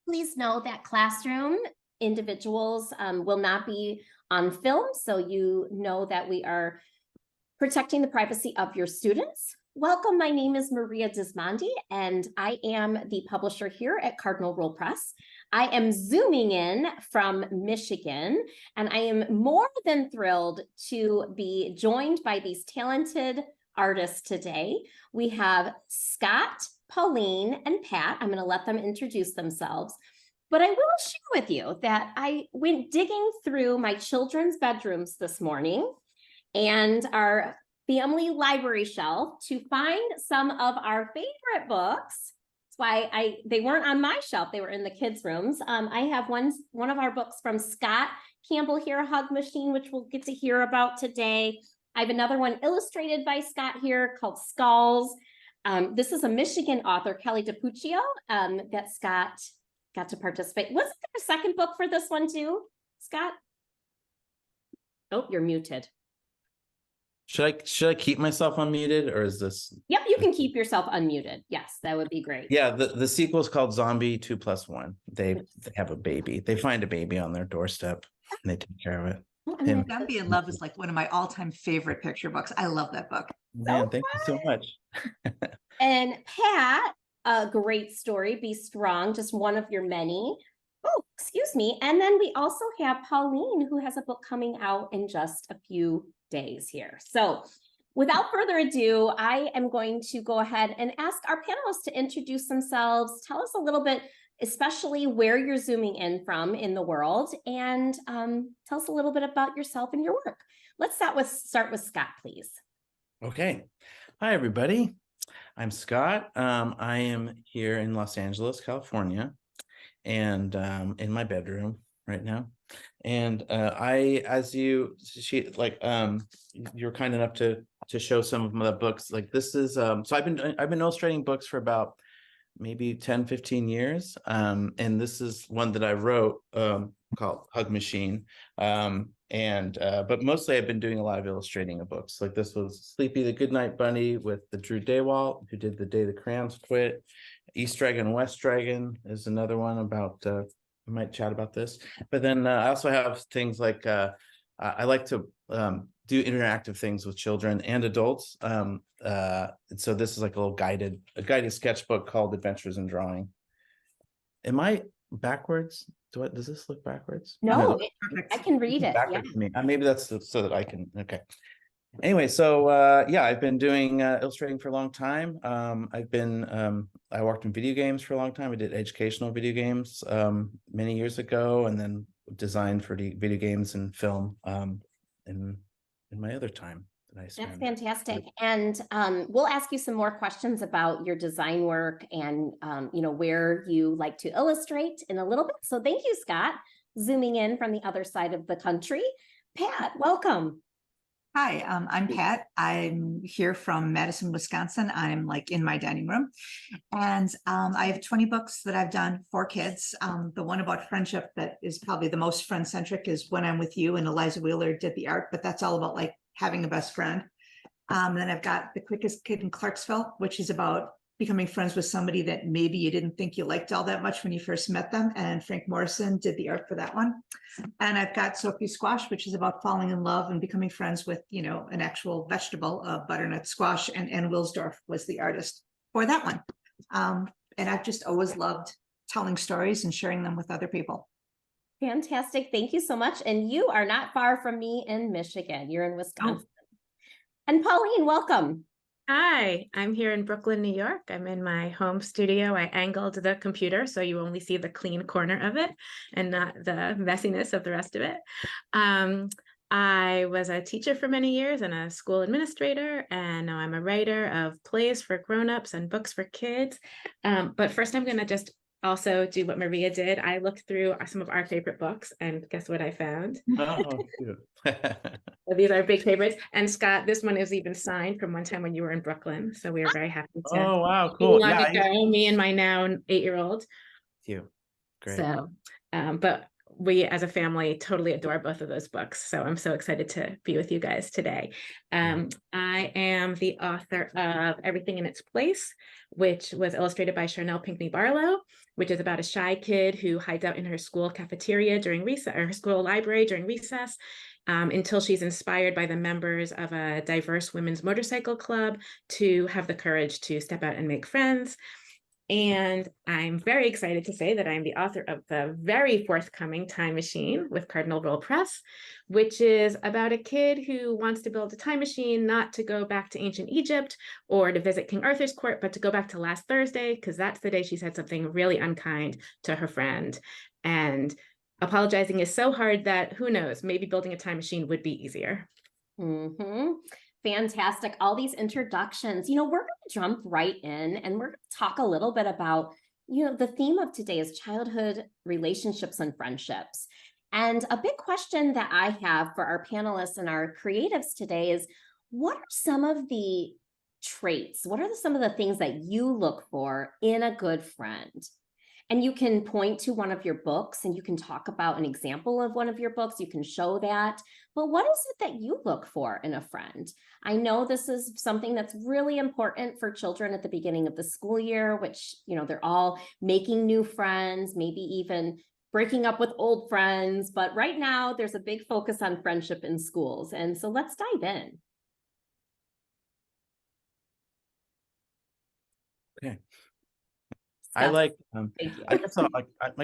please know that classroom individuals will not be on film, so you know that we are protecting the privacy of your students. Welcome, my name is Maria Dismondy, and I am the publisher here at Cardinal Rule Press. I am zooming in from Michigan, and I am more than thrilled to be joined by these talented artists today. We have Scott, Pauline, and Pat. I'm going to let them introduce themselves. But I will share with you that I went digging through my children's bedrooms this morning and our family library shelf to find some of our favorite books. That's why they weren't on my shelf, they were in the kids' rooms. I have one of our books from Scott Campbell here, A Hug Machine, which we'll get to hear about today. I have another one illustrated by Scott here called Skulls. This is a Michigan author, Kelly DiPuccio, that Scott got to participate. Wasn't there a second book for this one too, Scott? Oh, you're muted. Should I keep myself unmuted, or is this? Yep, you can keep yourself unmuted. Yes, that would be great. Yeah, the sequel is called Zombie 2+1. They have a baby. They find a baby on their doorstep and they take care of it. Zombie in Love is like one of my all-time favorite picture books. I love that book. Man, thank you so much. And Pat, a great story, Be Strong, just one of your many. Oh, excuse me. And then we also have Pauline, who has a book coming out in just a few days here. So without further ado, I am going to go ahead and ask our panelists to introduce themselves. Tell us a little bit, especially where you're zooming in from in the world, and tell us a little bit about yourself and your work. Let's start with Scott, please. Okay. Hi, everybody. I'm Scott. I am here in Los Angeles, California, and in my bedroom right now. And you were kind enough to show some of my books. Like this is so I've been illustrating books for about maybe 10-15 years. And this is one that I wrote called Hug Machine. But mostly I've been doing a lot of illustrating of books. Like this was Sleepy the Goodnight Bunny with the Drew Daywalt, who did The Day the Crayons Quit. East Dragon, West Dragon is another one about, we might chat about this. But then I also have things like, I like to do interactive things with children and adults. And so this is like a guided sketchbook called Adventures in Drawing. Am I backwards? Does this look backwards? No, I can read it. Yeah. To me. Maybe that's so that I can. Okay. Anyway, so yeah, I've been doing illustrating for a long time. I worked in video games for a long time. I did educational video games many years ago, and then designed for the video games and film in my other time that I spent. That's fantastic. And we'll ask you some more questions about your design work and where you like to illustrate in a little bit. So thank you, Scott, zooming in from the other side of the country. Pat, welcome. Hi, I'm Pat. I'm here from Madison, Wisconsin. I'm like in my dining room. And I have 20 books that I've done for kids. The one about friendship that is probably the most friend-centric is When I'm With You, and Eliza Wheeler did the art, but that's all about like having a best friend. Then I've got The Quickest Kid in Clarksville, which is about becoming friends with somebody that maybe you didn't think you liked all that much when you first met them. And Frank Morrison did the art for that one. And I've got Sophie Squash, which is about falling in love and becoming friends with, an actual vegetable, butternut squash. And Ann Wilsdorf was the artist for that one. And I've just always loved telling stories and sharing them with other people. Fantastic. Thank you so much. And you are not far from me in Michigan. You're in Wisconsin. Oh. And Pauline, welcome. Hi, I'm here in Brooklyn, New York. I'm in my home studio. I angled the computer so you only see the clean corner of it and not the messiness of the rest of it. I was a teacher for many years and a school administrator, and now I'm a writer of plays for grownups and books for kids. But first I'm going to just also do what Maria did. I looked through some of our favorite books, and guess what I found? Oh, These are big favorites. And Scott, this one is even signed from one time when you were in Brooklyn. So we are very happy to. Oh, wow, cool. Yeah, me and my now 8-year-old. You. Great. So, but we as a family totally adore both of those books. So I'm so excited to be with you guys today. I am the author of Everything in Its Place, which was illustrated by Charnel Pinckney Barlow, which is about a shy kid who hides out in her school cafeteria during recess, or her school library during recess, until she's inspired by the members of a diverse women's motorcycle club to have the courage to step out and make friends. And I'm very excited to say that I'm the author of the very forthcoming Time Machine with Cardinal Rule Press, which is about a kid who wants to build a time machine, not to go back to ancient Egypt or to visit King Arthur's court, but to go back to last Thursday, because that's the day she said something really unkind to her friend. And apologizing is so hard that who knows, maybe building a time machine would be easier. Fantastic. All these introductions, we're going to jump right in and we're going to talk a little bit about, the theme of today is childhood relationships and friendships. And a big question that I have for our panelists and our creatives today is, what are some of the traits? What are some of the things that you look for in a good friend? And you can point to one of your books and you can talk about an example of one of your books. You can show that. But what is it that you look for in a friend? I know this is something that's really important for children at the beginning of the school year, which, they're all making new friends, maybe even breaking up with old friends. But right now, there's a big focus on friendship in schools. And so let's dive in. Okay. Steph, I like, thank you. I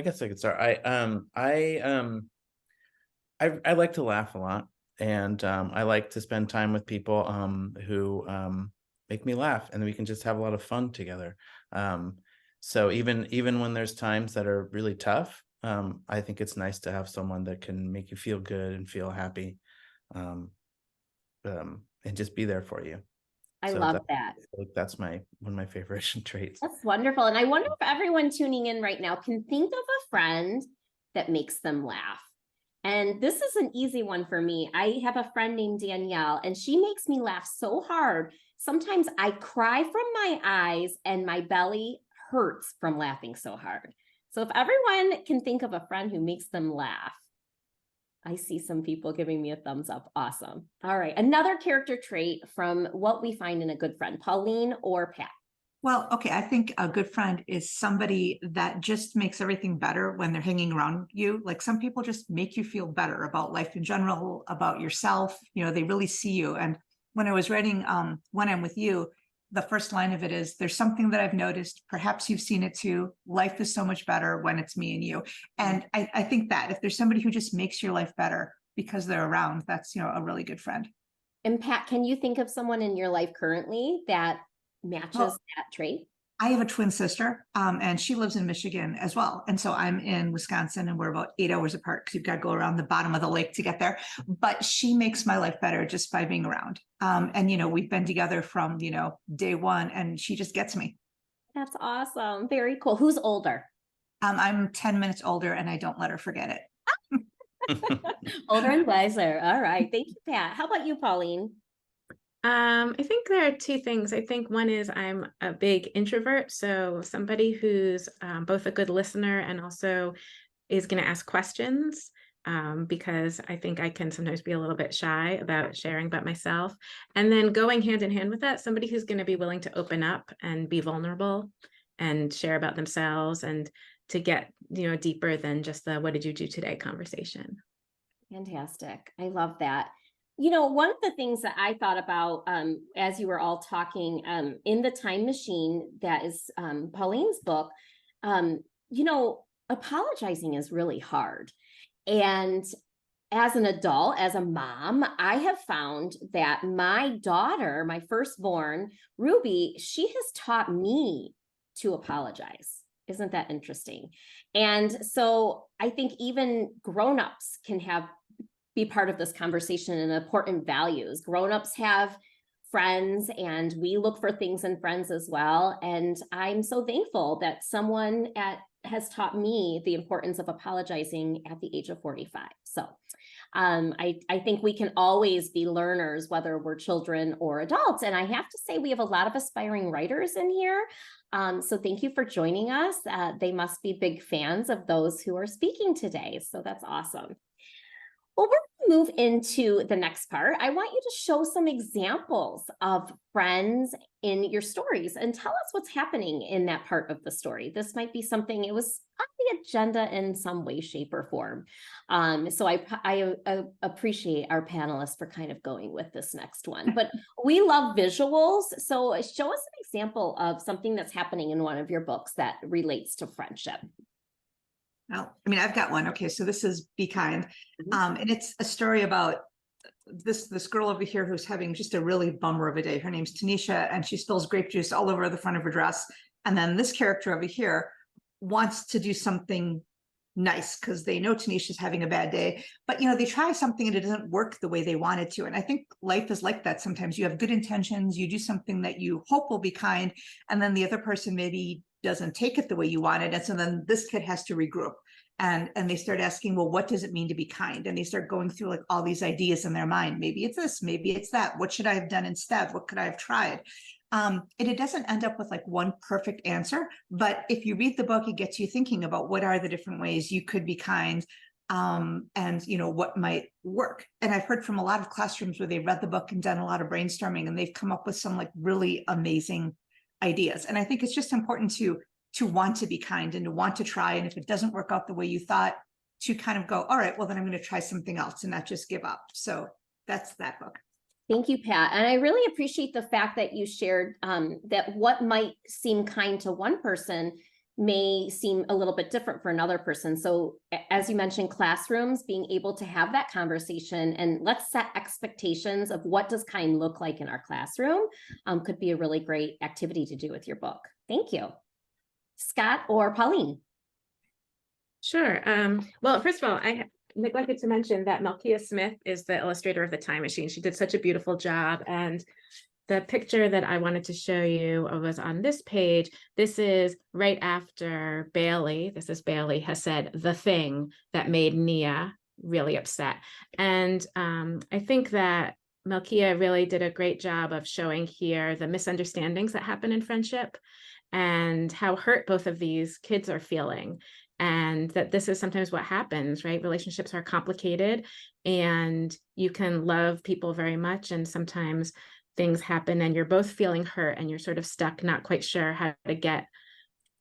guess I could start. I like to laugh a lot, and I like to spend time with people who make me laugh, and we can just have a lot of fun together. So even when there's times that are really tough, I think it's nice to have someone that can make you feel good and feel happy, and just be there for you. I love that. That's one of my favorite traits. That's wonderful. And I wonder if everyone tuning in right now can think of a friend that makes them laugh. And this is an easy one for me. I have a friend named Danielle, and she makes me laugh so hard. Sometimes I cry from my eyes and my belly hurts from laughing so hard. So if everyone can think of a friend who makes them laugh, I see some people giving me a thumbs up. Awesome. All right. Another character trait from what we find in a good friend, Pauline or Pat? Well, okay, I think a good friend is somebody that just makes everything better when they're hanging around you. Like some people just make you feel better about life in general, about yourself. They really see you. And when I was writing When I'm With You, the first line of it is, there's something that I've noticed, perhaps you've seen it too. Life is so much better when it's me and you. And I think that if there's somebody who just makes your life better because they're around, that's, a really good friend. And Pat, can you think of someone in your life currently that matches that trait? I have a twin sister, and she lives in Michigan as well. And so I'm in Wisconsin, and we're about 8 hours apart because you've got to go around the bottom of the lake to get there. But she makes my life better just by being around. And, we've been together from, day one, and she just gets me. That's awesome. Very cool. Who's older? I'm 10 minutes older, and I don't let her forget it. Older and wiser. All right. Thank you, Pat. How about you, Pauline? I think there are two things. I think one is I'm a big introvert. So somebody who's both a good listener and also is going to ask questions, because I think I can sometimes be a little bit shy about sharing about myself. And then going hand in hand with that, somebody who's going to be willing to open up and be vulnerable and share about themselves and to get, deeper than just the "what did you do today" conversation. Fantastic. I love that. One of the things that I thought about as you were all talking in the Time Machine, that is Pauline's book, apologizing is really hard. And as an adult, as a mom, I have found that my daughter, my firstborn, Ruby, she has taught me to apologize. Isn't that interesting? And so I think even grownups can be part of this conversation and important values. Grownups have friends, and we look for things in friends as well. And I'm so thankful that someone has taught me the importance of apologizing at the age of 45. So I think we can always be learners, whether we're children or adults. And I have to say, we have a lot of aspiring writers in here. So thank you for joining us. They must be big fans of those who are speaking today. So that's awesome. Well, we're going to move into the next part. I want you to show some examples of friends in your stories and tell us what's happening in that part of the story. This might be something, it was on the agenda in some way, shape, or form. So I appreciate our panelists for kind of going with this next one. But we love visuals. So show us an example of something that's happening in one of your books that relates to friendship. Well, I mean, I've got one. Okay, so this is Be Kind. And it's a story about this girl over here who's having just a really bummer of a day. Her name's Tanisha, and she spills grape juice all over the front of her dress. And then this character over here wants to do something nice because they know Tanisha's having a bad day. But, they try something and it doesn't work the way they wanted to. And I think life is like that. Sometimes you have good intentions, you do something that you hope will be kind, and then the other person maybe doesn't take it the way you wanted. And so then this kid has to regroup and they start asking, well, what does it mean to be kind? And they start going through like all these ideas in their mind. Maybe it's this, maybe it's that. What should I have done instead? What could I have tried? And it doesn't end up with like one perfect answer, but if you read the book, it gets you thinking about what are the different ways you could be kind, and what might work. And I've heard from a lot of classrooms where they've read the book and done a lot of brainstorming, and they've come up with some like really amazing ideas. And I think it's just important to want to be kind and to want to try. And if it doesn't work out the way you thought, to kind of go, all right, well, then I'm going to try something else and not just give up. So that's that book. Thank you, Pat. And I really appreciate the fact that you shared that what might seem kind to one person may seem a little bit different for another person. So as you mentioned, classrooms, being able to have that conversation and let's set expectations of what does kind look like in our classroom could be a really great activity to do with your book. Thank you. Scott or Pauline? Sure. Well, first of all, I neglected to mention that Malkia Smith is the illustrator of the Time Machine. She did such a beautiful job. And the picture that I wanted to show you was on this page. This is right after Bailey. This is Bailey has said the thing that made Nia really upset. And I think that Malkia really did a great job of showing here the misunderstandings that happen in friendship and how hurt both of these kids are feeling. And that this is sometimes what happens, right? Relationships are complicated and you can love people very much. And sometimes things happen and you're both feeling hurt and you're sort of stuck, not quite sure how to get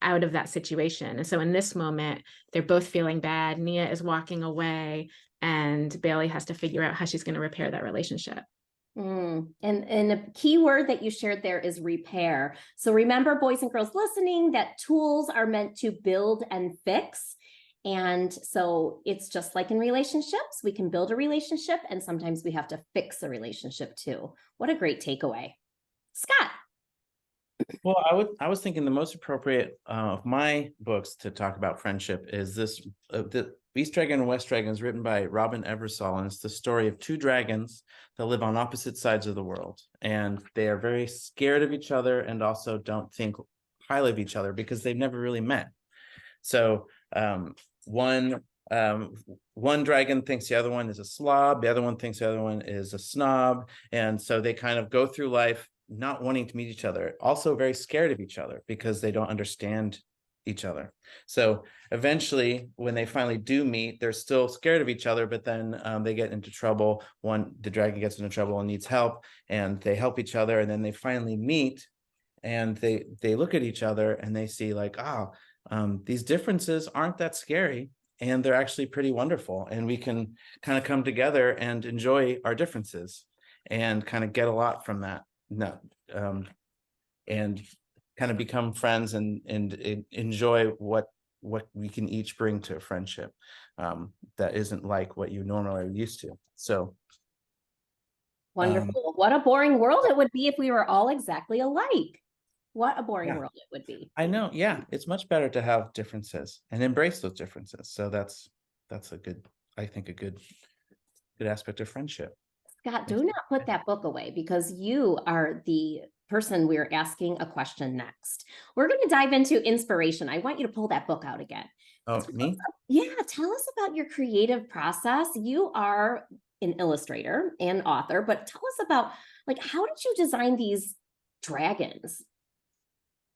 out of that situation. And so in this moment, they're both feeling bad. Nia is walking away and Bailey has to figure out how she's going to repair that relationship. And a key word that you shared there is repair. So remember, boys and girls listening, that tools are meant to build and fix. And so it's just like in relationships, we can build a relationship and sometimes we have to fix a relationship too. What a great takeaway. Scott. Well, I was thinking the most appropriate of my books to talk about friendship is this, the East Dragon and West Dragon is written by Robin Eversole, and it's the story of two dragons that live on opposite sides of the world. And they are very scared of each other and also don't think highly of each other because they've never really met. So one dragon thinks the other one is a slob, the other one thinks the other one is a snob. And so they kind of go through life not wanting to meet each other, also very scared of each other because they don't understand each other. So eventually, when they finally do meet, they're still scared of each other, but then they get into trouble. The dragon gets into trouble and needs help, and they help each other, and then they finally meet, and they look at each other and they see like, these differences aren't that scary, and they're actually pretty wonderful, and we can kind of come together and enjoy our differences and kind of get a lot from that. And kind of become friends and enjoy what we can each bring to a friendship that isn't like what you normally are used to. So Wonderful. What a boring world it would be if we were all exactly alike. What a boring world it would be. I know. Yeah, it's much better to have differences and embrace those differences. So that's a good, I think, a good aspect of friendship. Scott, do not put that book away because you are the person we're asking a question next. We're going to dive into inspiration. I want you to pull that book out again. Oh, me? Yeah, tell us about your creative process. You are an illustrator and author, but tell us about, like, how did you design these dragons?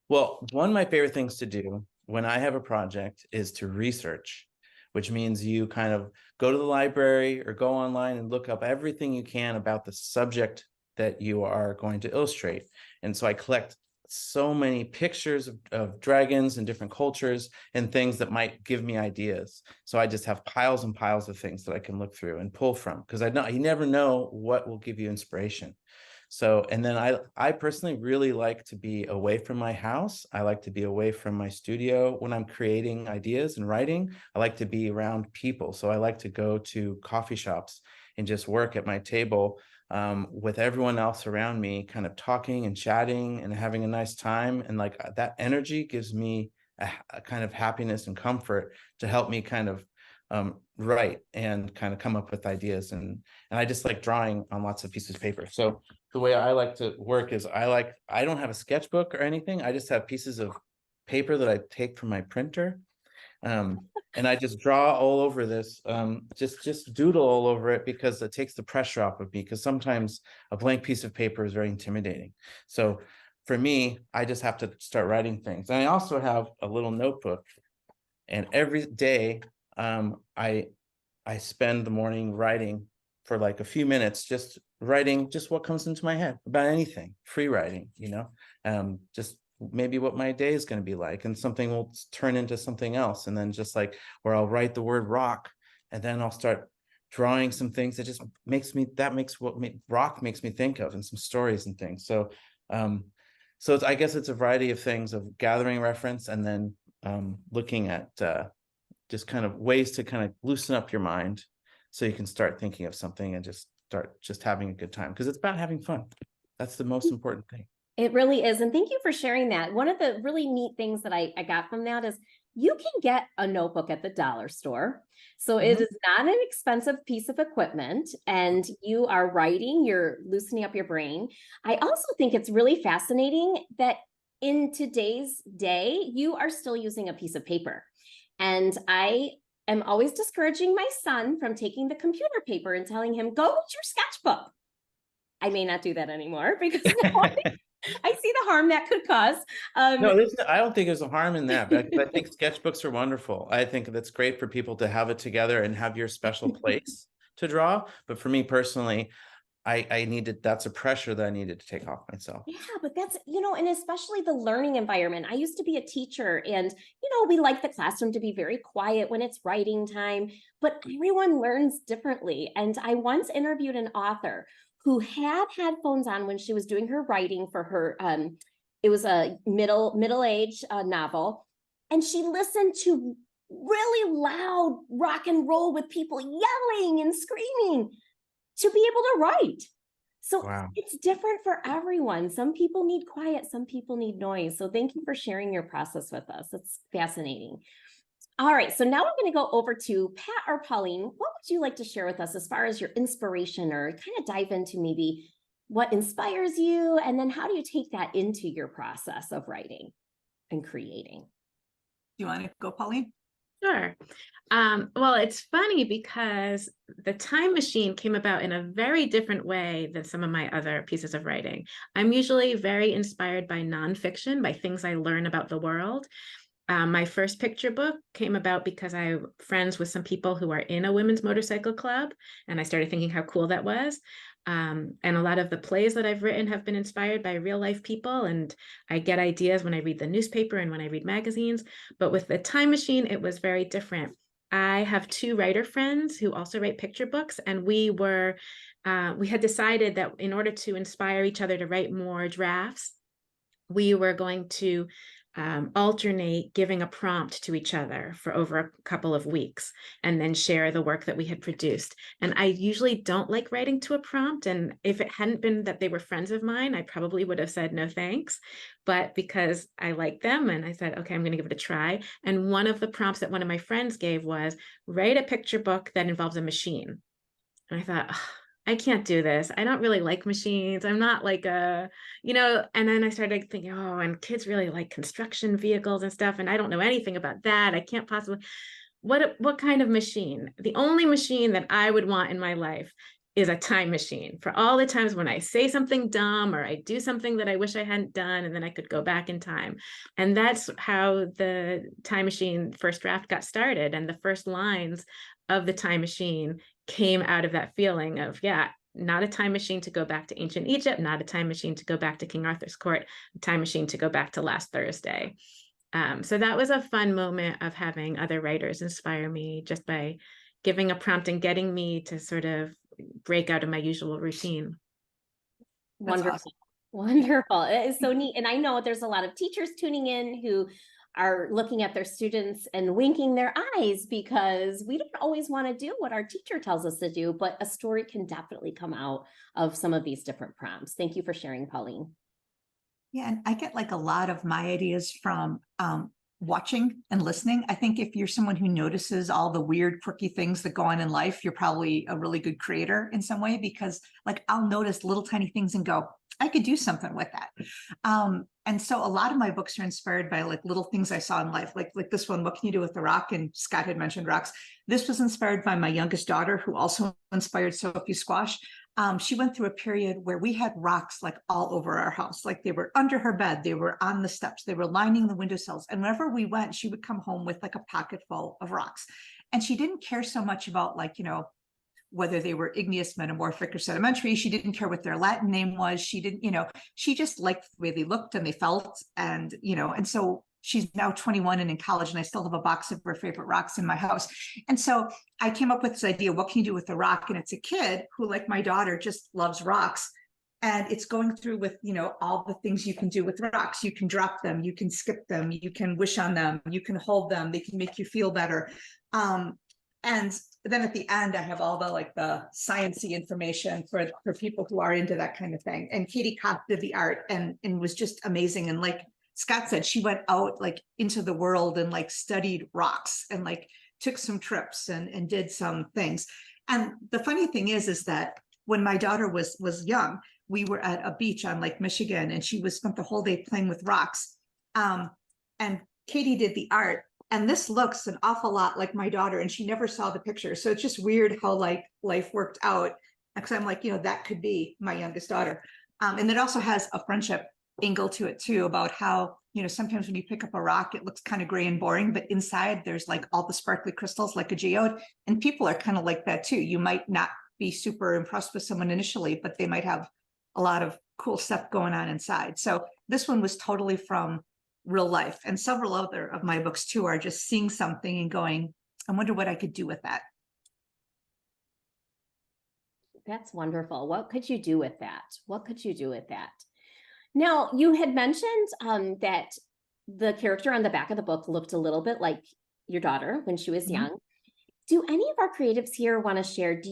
Well, one of my favorite things to do when I have a project is to research, which means you kind of go to the library or go online and look up everything you can about the subject that you are going to illustrate. And so I collect so many pictures of dragons and different cultures and things that might give me ideas. So I just have piles and piles of things that I can look through and pull from, because you never know what will give you inspiration. So, and then I personally really like to be away from my house. I like to be away from my studio when I'm creating ideas and writing. I like to be around people. So I like to go to coffee shops and just work at my table with everyone else around me, kind of talking and chatting and having a nice time. And like that energy gives me a kind of happiness and comfort to help me kind of write and kind of come up with ideas. And I just like drawing on lots of pieces of paper. So the way I like to work is I don't have a sketchbook or anything. I just have pieces of paper that I take from my printer. And I just draw all over this, just doodle all over it, because it takes the pressure off of me, because sometimes a blank piece of paper is very intimidating. So for me, I just have to start writing things. And I also have a little notebook, and every day I spend the morning writing for like a few minutes, just writing just what comes into my head about anything, free writing, just maybe what my day is going to be like, and something will turn into something else. And then just like where I'll write the word rock, and then I'll start drawing some things that just rock makes me think of, and some stories and things. So I guess it's a variety of things, of gathering reference and then looking at just kind of ways to kind of loosen up your mind so you can start thinking of something and just start having a good time, because it's about having fun. That's the most important thing. It really is. And thank you for sharing that. One of the really neat things that I got from that is you can get a notebook at the dollar store. So it is not an expensive piece of equipment, and you are writing, you're loosening up your brain. I also think it's really fascinating that in today's day, you are still using a piece of paper. And I am always discouraging my son from taking the computer paper and telling him, go with your sketchbook. I may not do that anymore, because I see the harm that could cause. No, I don't think there's a harm in that. But I think sketchbooks are wonderful. I think that's great for people to have it together and have your special place to draw. But for me personally, that's a pressure that I needed to take off myself. Yeah, but that's, and especially the learning environment. I used to be a teacher, and, we like the classroom to be very quiet when it's writing time, but everyone learns differently. And I once interviewed an author who had headphones on when she was doing her writing for her, it was a middle-aged novel, and she listened to really loud rock and roll with people yelling and screaming to be able to write. So wow. It's different for everyone. Some people need quiet, some people need noise. So thank you for sharing your process with us. It's fascinating. All right, so now I'm going to go over to Pat or Pauline. What would you like to share with us as far as your inspiration, or kind of dive into maybe what inspires you, and then how do you take that into your process of writing and creating? Do you want to go, Pauline? Sure. Well, it's funny because the time machine came about in a very different way than some of my other pieces of writing. I'm usually very inspired by nonfiction, by things I learn about the world. My first picture book came about because I have friends with some people who are in a women's motorcycle club, and I started thinking how cool that was. And a lot of the plays that I've written have been inspired by real life people, and I get ideas when I read the newspaper and when I read magazines. But with the time machine, it was very different. I have two writer friends who also write picture books, and we had decided that in order to inspire each other to write more drafts, we were going to alternate giving a prompt to each other for over a couple of weeks, and then share the work that we had produced. And I usually don't like writing to a prompt. And if it hadn't been that they were friends of mine, I probably would have said no thanks. But because I like them, and I said, okay, I'm going to give it a try. And one of the prompts that one of my friends gave was, write a picture book that involves a machine. And I thought, I can't do this. I don't really like machines. I'm not like a, and then I started thinking, oh, and kids really like construction vehicles and stuff. And I don't know anything about that. I can't possibly, what kind of machine? The only machine that I would want in my life is a time machine for all the times when I say something dumb or I do something that I wish I hadn't done, and then I could go back in time. And that's how the time machine first draft got started. And the first lines of the time machine came out of that feeling of, yeah, not a time machine to go back to ancient Egypt, not a time machine to go back to King Arthur's court, a time machine to go back to last Thursday. So that was a fun moment of having other writers inspire me just by giving a prompt and getting me to sort of break out of my usual routine. Wonderful. awesome. Wonderful. It is so neat. And I know there's a lot of teachers tuning in who are looking at their students and winking their eyes because we don't always want to do what our teacher tells us to do, but a story can definitely come out of some of these different prompts. Thank you for sharing, Pauline. Yeah, and I get like a lot of my ideas from watching and listening. I think if you're someone who notices all the weird, quirky things that go on in life, you're probably a really good creator in some way, because like I'll notice little tiny things and go, I could do something with that. And so a lot of my books are inspired by like little things I saw in life, like this one, What Can You Do with a Rock? And Scott had mentioned rocks. This was inspired by my youngest daughter, who also inspired Sophie Squash. She went through a period where we had rocks like all over our house, like they were under her bed, they were on the steps, they were lining the windowsills. And wherever we went, she would come home with like a pocket full of rocks. And she didn't care so much about like, whether they were igneous, metamorphic, or sedimentary. She didn't care what their Latin name was. She didn't, she just liked the way they looked and they felt. And, and so she's now 21 and in college, and I still have a box of her favorite rocks in my house. And so I came up with this idea, what can you do with a rock? And it's a kid who, like my daughter, just loves rocks. And it's going through with, all the things you can do with rocks. You can drop them, you can skip them, you can wish on them, you can hold them, they can make you feel better. And then at the end, I have all the sciencey information for people who are into that kind of thing. And Katie Kopp did the art and was just amazing. And like Scott said, she went out like into the world and like studied rocks and like took some trips and did some things. And the funny thing is that when my daughter was young, we were at a beach on Lake Michigan, and she spent the whole day playing with rocks. And Katie did the art. And this looks an awful lot like my daughter, and she never saw the picture. So it's just weird how like life worked out. Because I'm like, that could be my youngest daughter. And it also has a friendship angle to it too, about how, sometimes when you pick up a rock, it looks kind of gray and boring, but inside there's like all the sparkly crystals like a geode. And people are kind of like that too. You might not be super impressed with someone initially, but they might have a lot of cool stuff going on inside. So this one was totally from real life. And several other of my books too are just seeing something and going, I wonder what I could do with that. That's wonderful. What could you do with that? What could you do with that? Now, you had mentioned that the character on the back of the book looked a little bit like your daughter when she was young. Do any of our creatives here want to share?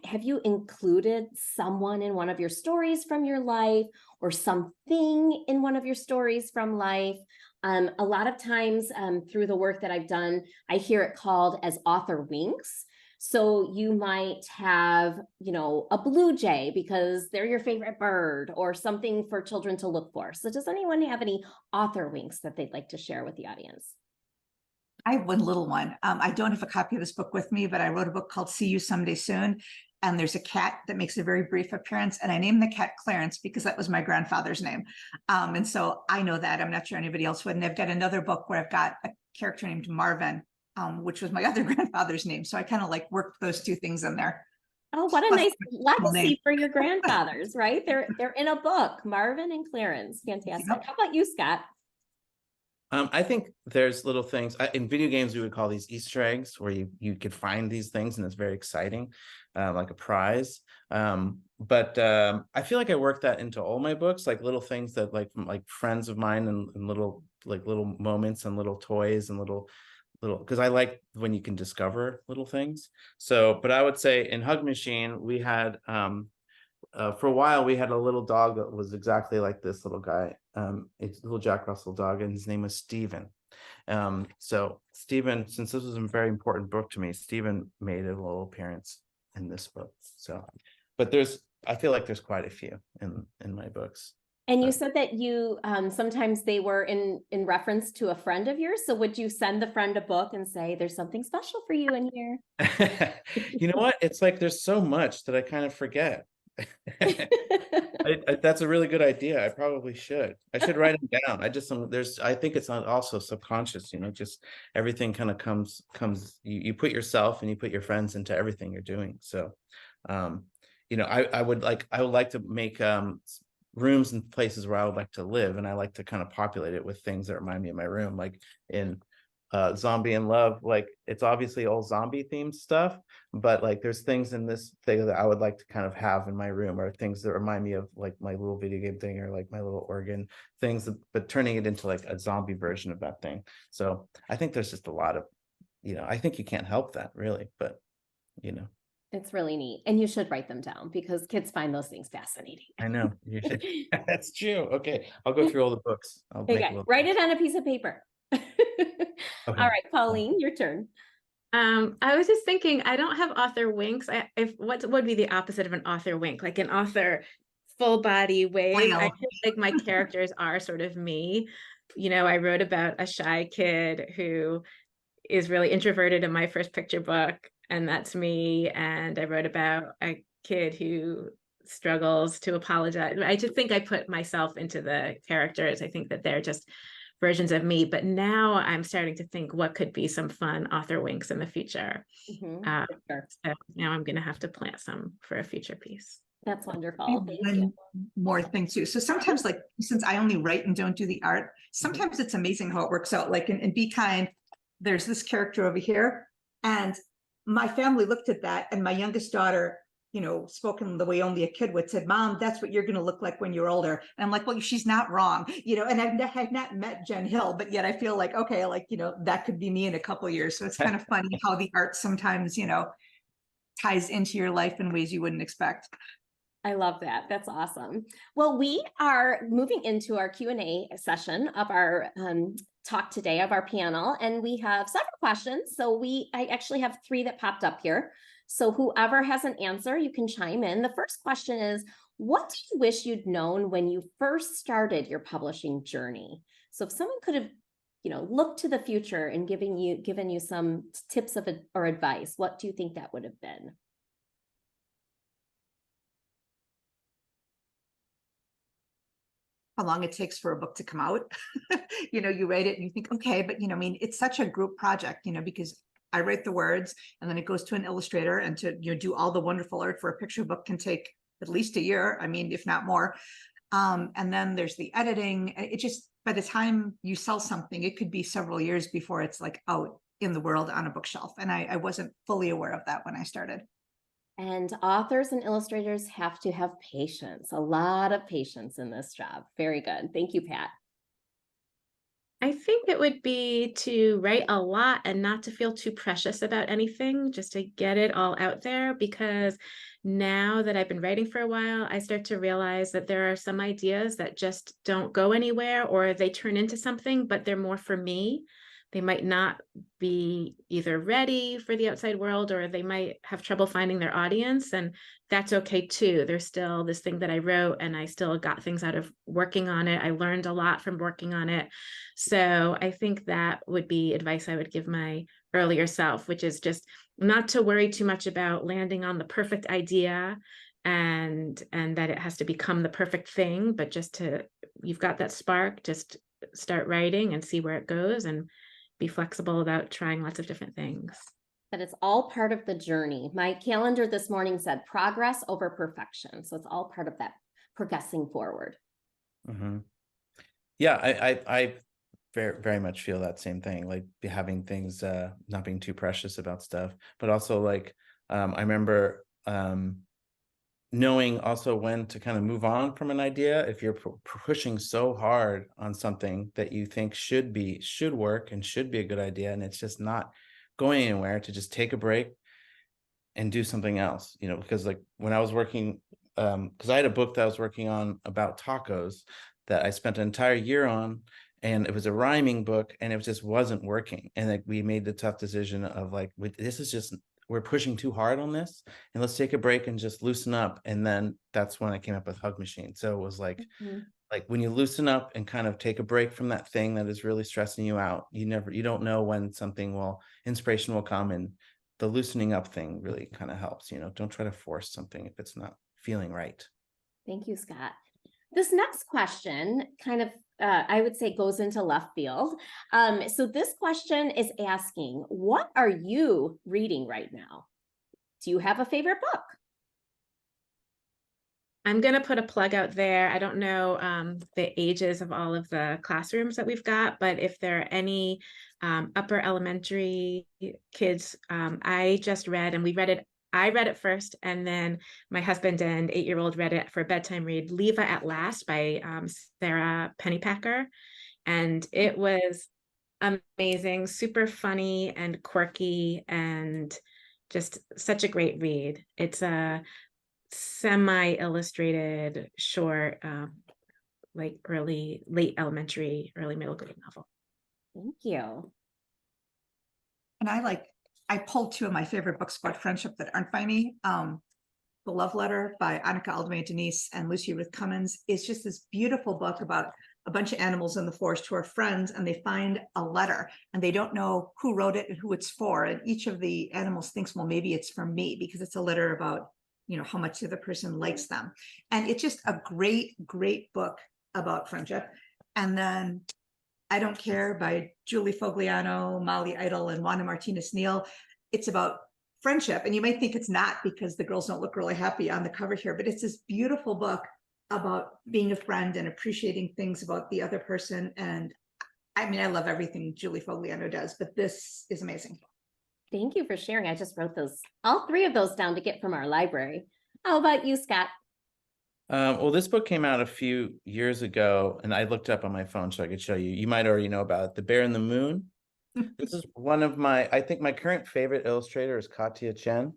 Have you included someone in one of your stories from your life, or something in one of your stories from life? A lot of times through the work that I've done, I hear it called as author winks. So you might have, a blue jay because they're your favorite bird, or something for children to look for. So does anyone have any author winks that they'd like to share with the audience? I have one little one. I don't have a copy of this book with me, but I wrote a book called See You Someday Soon. And there's a cat that makes a very brief appearance. And I named the cat Clarence because that was my grandfather's name. And so I know that. I'm not sure anybody else would. And I've got another book where I've got a character named Marvin, which was my other grandfather's name. So I kind of like worked those two things in there. Oh, what a nice legacy for your grandfathers, right? They're in a book, Marvin and Clarence. Fantastic. Yep. How about you, Scott? I think there's little things in video games, we would call these Easter eggs, where you could find these things and it's very exciting, like a prize. But I feel like I work that into all my books, like little things that like friends of mine, and little moments and little toys and little, because I like when you can discover little things. So, but I would say in Hug Machine, we had for a while, we had a little dog that was exactly like this little guy. It's a little Jack Russell dog, and his name was Steven. So Steven, since this was a very important book to me, Steven made a little appearance in this book. So but I feel like there's quite a few in my books. And you said that you sometimes they were in reference to a friend of yours. So would you send the friend a book and say, there's something special for you in here? You know what? It's like there's so much that I kind of forget. That's a really good idea. I probably should. I should write them down. I think it's not also subconscious, just everything kind of comes, you put yourself and you put your friends into everything you're doing. So, I would like to make rooms and places where I would like to live, and I like to kind of populate it with things that remind me of my room, like in Zombie in Love. Like, it's obviously all zombie themed stuff, but like there's things in this thing that I would like to kind of have in my room, or things that remind me of like my little video game thing, or like my little organ things, but turning it into like a zombie version of that thing. So I think there's just a lot of, I think you can't help that really, but It's really neat. And you should write them down because kids find those things fascinating. I know. You should. That's true. Okay. I'll go through all the books. I'll make a Okay, little. write it on a piece of paper. All right, Pauline, your turn. I was just thinking, I don't have author winks. What would be the opposite of an author wink? Like an author full body wave. I feel like my characters are sort of me. I wrote about a shy kid who is really introverted in my first picture book, and that's me. And I wrote about a kid who struggles to apologize. I just think I put myself into the characters. I think that they're just versions of me, but now I'm starting to think what could be some fun author winks in the future. Sure. So now I'm going to have to plant some for a future piece. That's wonderful. One more thing too. So sometimes, like, since I only write and don't do the art, sometimes it's amazing how it works out. Like in Be Kind, there's this character over here, and my family looked at that, and my youngest daughter, spoken the way only a kid would, said, "Mom, that's what you're going to look like when you're older." And I'm like, well, she's not wrong, and I've not met Jen Hill, but yet I feel like, okay, like, that could be me in a couple of years. So it's kind of funny how the art sometimes, ties into your life in ways you wouldn't expect. I love that. That's awesome. Well, we are moving into our Q&A session of our talk today, of our panel, and we have several questions. So I actually have 3 that popped up here. So whoever has an answer, you can chime in. The first question is, what do you wish you'd known when you first started your publishing journey? So if someone could have, looked to the future and given you some tips or advice, what do you think that would have been? How long it takes for a book to come out. You write it and you think, okay, but it's such a group project, because I write the words and then it goes to an illustrator, and to do all the wonderful art for a picture book can take at least a year. I mean, if not more. And then there's the editing. It just, by the time you sell something, it could be several years before it's like out in the world on a bookshelf. And I wasn't fully aware of that when I started. And authors and illustrators have to have patience, a lot of patience in this job. Very good. Thank you, Pat. I think it would be to write a lot and not to feel too precious about anything, just to get it all out there, because now that I've been writing for a while, I start to realize that there are some ideas that just don't go anywhere, or they turn into something, but they're more for me. They might not be either ready for the outside world, or they might have trouble finding their audience, and that's okay too. There's still this thing that I wrote, and I still got things out of working on it. I learned a lot from working on it. So I think that would be advice I would give my earlier self, which is just not to worry too much about landing on the perfect idea and that it has to become the perfect thing, but just you've got that spark, just start writing and see where it goes, and be flexible about trying lots of different things. That it's all part of the journey. My calendar this morning said progress over perfection. So it's all part of that progressing forward. Mm-hmm. Yeah, I very, very much feel that same thing, like having things, not being too precious about stuff, but also like, I remember knowing also when to kind of move on from an idea. If you're pushing so hard on something that you think should work and should be a good idea, and it's just not going anywhere, to just take a break and do something else, because like when I was working, because I had a book that I was working on about tacos that I spent an entire year on, and it was a rhyming book, and it just wasn't working. And like we made the tough decision of like, this is just, we're pushing too hard on this, and let's take a break and just loosen up. And then that's when I came up with Hug Machine. So it was like when you loosen up and kind of take a break from that thing that is really stressing you out, you don't know when inspiration will come, and the loosening up thing really kind of helps. Don't try to force something if it's not feeling right. Thank you, Scott. This next question kind of, I would say, goes into left field. So this question is asking, what are you reading right now? Do you have a favorite book? I'm going to put a plug out there. I don't know the ages of all of the classrooms that we've got, but if there are any upper elementary kids, I just read, and I read it first, and then my husband and 8-year-old read it for a bedtime read, Leave It at Last by Sarah Pennypacker. And it was amazing, super funny and quirky, and just such a great read. It's a semi-illustrated short, like late elementary, early middle grade novel. Thank you. And I pulled two of my favorite books about friendship that aren't by me. The Love Letter by Annika Aldemey Denise and Lucy Ruth Cummins is just this beautiful book about a bunch of animals in the forest who are friends, and they find a letter and they don't know who wrote it and who it's for. And each of the animals thinks, well, maybe it's for me, because it's a letter about, how much the other person likes them. And it's just a great, great book about friendship. And then I Don't Care by Julie Fogliano, Molly Idle, and Wanda Martinez-Neal. It's about friendship. And you might think it's not, because the girls don't look really happy on the cover here, but it's this beautiful book about being a friend and appreciating things about the other person. And I mean, I love everything Julie Fogliano does, but this is amazing. Thank you for sharing. I just wrote all three of those down to get from our library. How about you, Scott? Well, this book came out a few years ago, and I looked up on my phone so I could show you. You might already know about it. The Bear and the Moon. This is one of I think my current favorite illustrator is Katya Chen.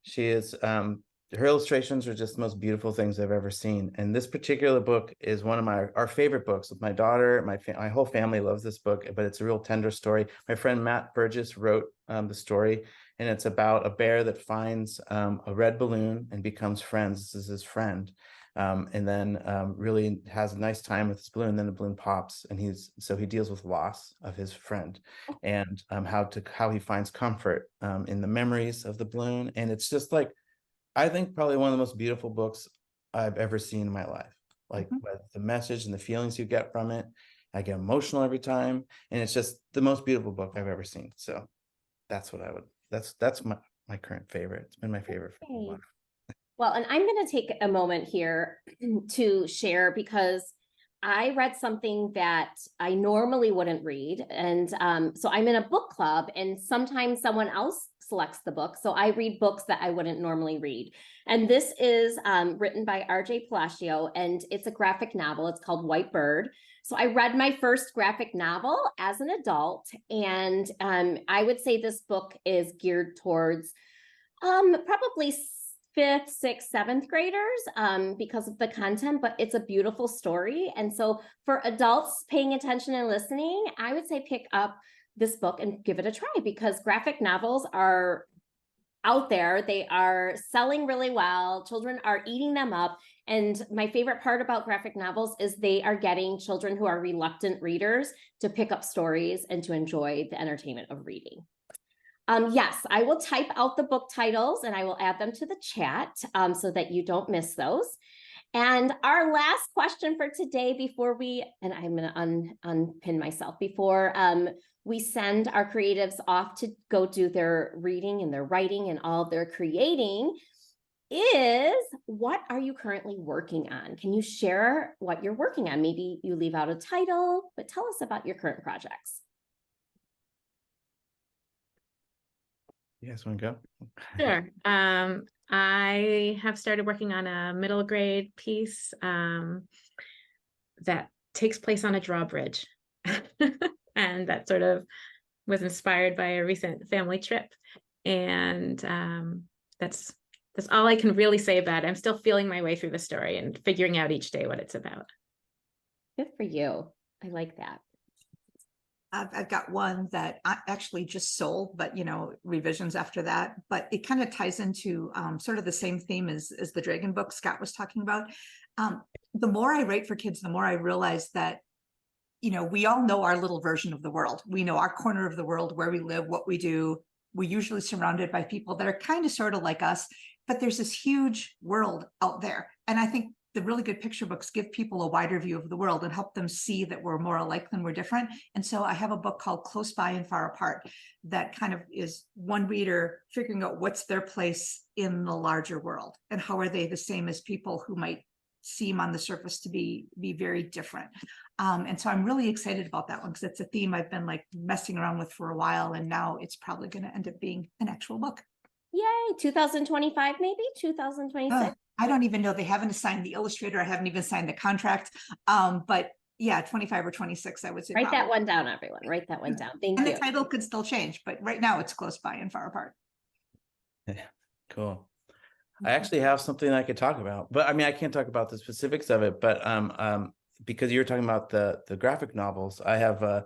She is, her illustrations are just the most beautiful things I've ever seen. And this particular book is one of our favorite books. With my daughter, my whole family loves this book, but it's a real tender story. My friend Matt Burgess wrote the story, and it's about a bear that finds a red balloon and becomes friends. This is his friend. And then really has a nice time with his balloon. Then the balloon pops, and he deals with loss of his friend, and how he finds comfort in the memories of the balloon. And it's just like, I think probably one of the most beautiful books I've ever seen in my life. Like with the message and the feelings you get from it, I get emotional every time, and it's just the most beautiful book I've ever seen. So that's what that's my current favorite. It's been my favorite for a while. Well, and I'm going to take a moment here to share, because I read something that I normally wouldn't read. And so I'm in a book club, and sometimes someone else selects the book. So I read books that I wouldn't normally read. And this is written by R.J. Palacio, and it's a graphic novel. It's called White Bird. So I read my first graphic novel as an adult, and I would say this book is geared towards probably 5th, 6th, 7th graders because of the content, but it's a beautiful story. And so for adults paying attention and listening, I would say pick up this book and give it a try, because graphic novels are out there. They are selling really well. Children are eating them up. And my favorite part about graphic novels is they are getting children who are reluctant readers to pick up stories and to enjoy the entertainment of reading. Yes, I will type out the book titles and I will add them to the chat so that you don't miss those. And our last question for today, and I'm going to unpin myself, before we send our creatives off to go do their reading and their writing and all their creating, is what are you currently working on? Can you share what you're working on? Maybe you leave out a title, but tell us about your current projects. You guys want to go? Sure. I have started working on a middle grade piece that takes place on a drawbridge. And that sort of was inspired by a recent family trip. And that's all I can really say about it. I'm still feeling my way through the story and figuring out each day what it's about. Good for you. I like that. I've got one that I actually just sold, but revisions after that. But it kind of ties into sort of the same theme as the Dragon book Scott was talking about. The more I write for kids, the more I realize that, we all know our little version of the world. We know our corner of the world, where we live, what we do. We're usually surrounded by people that are kind of sort of like us, but there's this huge world out there. And I think the really good picture books give people a wider view of the world and help them see that we're more alike than we're different. And so I have a book called Close By and Far Apart that kind of is one reader figuring out what's their place in the larger world and how are they the same as people who might seem on the surface to be very different. And so I'm really excited about that one because it's a theme I've been like messing around with for a while, and now it's probably going to end up being an actual book. Yay, 2025, maybe 2026. I don't even know. They haven't assigned the illustrator. I haven't even signed the contract. But yeah, 25 or 26, I would say. Write that one down, everyone. Write that one down. Thank you. And the title could still change, but right now it's Close By and Far Apart. Yeah, cool. I actually have something I could talk about, but I mean, I can't talk about the specifics of it, but because you were talking about the graphic novels, I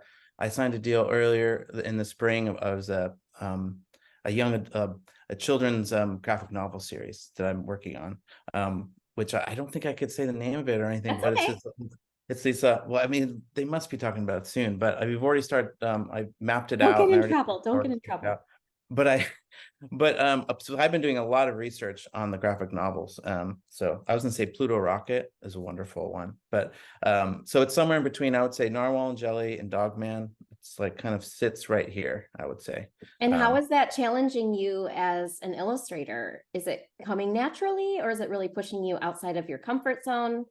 signed a deal earlier in the spring. I was a children's graphic novel series that I'm working on, which I don't think I could say the name of it or anything. That's but okay. it's these well, I mean, they must be talking about it soon, but we've already started. I mapped it Don't out. get and I in already- trouble. Don't get in already picked trouble. out. So I've been doing a lot of research on the graphic novels. So I was gonna say Pluto Rocket is a wonderful one, but so it's somewhere in between, I would say, Narwhal and Jelly and Dogman. It's like kind of sits right here, I would say. And how is that challenging you as an illustrator? Is it coming naturally, or is it really pushing you outside of your comfort zone?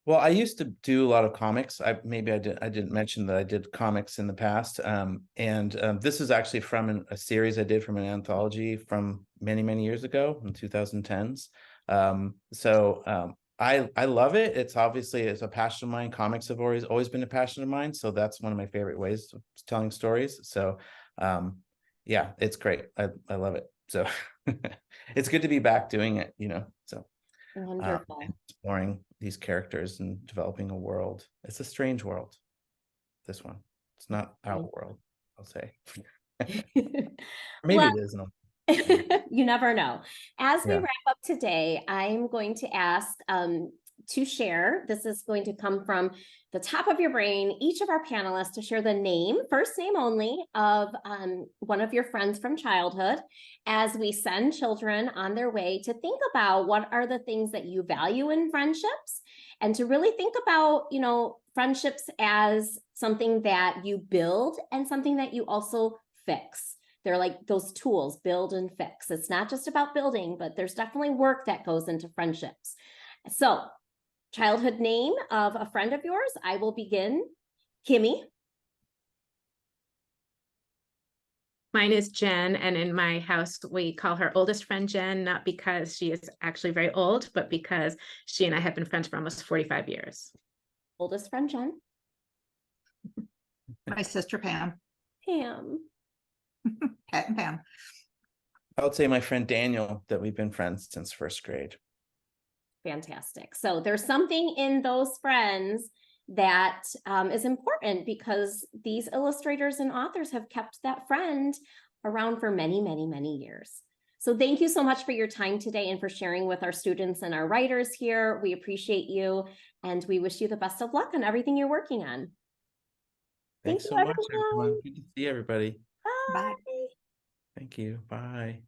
Well, I used to do a lot of comics. I didn't mention that I did comics in the past. This is actually from a series I did from an anthology from many years ago in 2010s. I love it. It's a passion of mine. Comics have always been a passion of mine. So that's one of my favorite ways of telling stories. So yeah, it's great. I love it. So it's good to be back doing it, so. Wonderful. Exploring these characters and developing a world. It's a strange world, this one. It's not our world, I'll say. Maybe Well, it is. No. you never know. As we Yeah. wrap up today, I'm going to ask to share. This is going to come from the top of your brain, each of our panelists to share the name, first name only, of one of your friends from childhood, as we send children on their way to think about what are the things that you value in friendships, and to really think about, friendships as something that you build and something that you also fix. They're like those tools, build and fix. It's not just about building, but there's definitely work that goes into friendships. So, childhood name of a friend of yours. I will begin. Kimmy. Mine is Jen, and in my house, we call her oldest friend Jen, not because she is actually very old, but because she and I have been friends for almost 45 years. Oldest friend Jen. My sister Pam. Pam. Pat and Pam. I would say my friend Daniel, that we've been friends since first grade. Fantastic. So there's something in those friends that is important, because these illustrators and authors have kept that friend around for many years. So thank you so much for your time today and for sharing with our students and our writers here. We appreciate you, and we wish you the best of luck on everything you're working on. Thanks Thank so you, much, everyone. Good to see everybody. Bye. Bye. Thank you. Bye.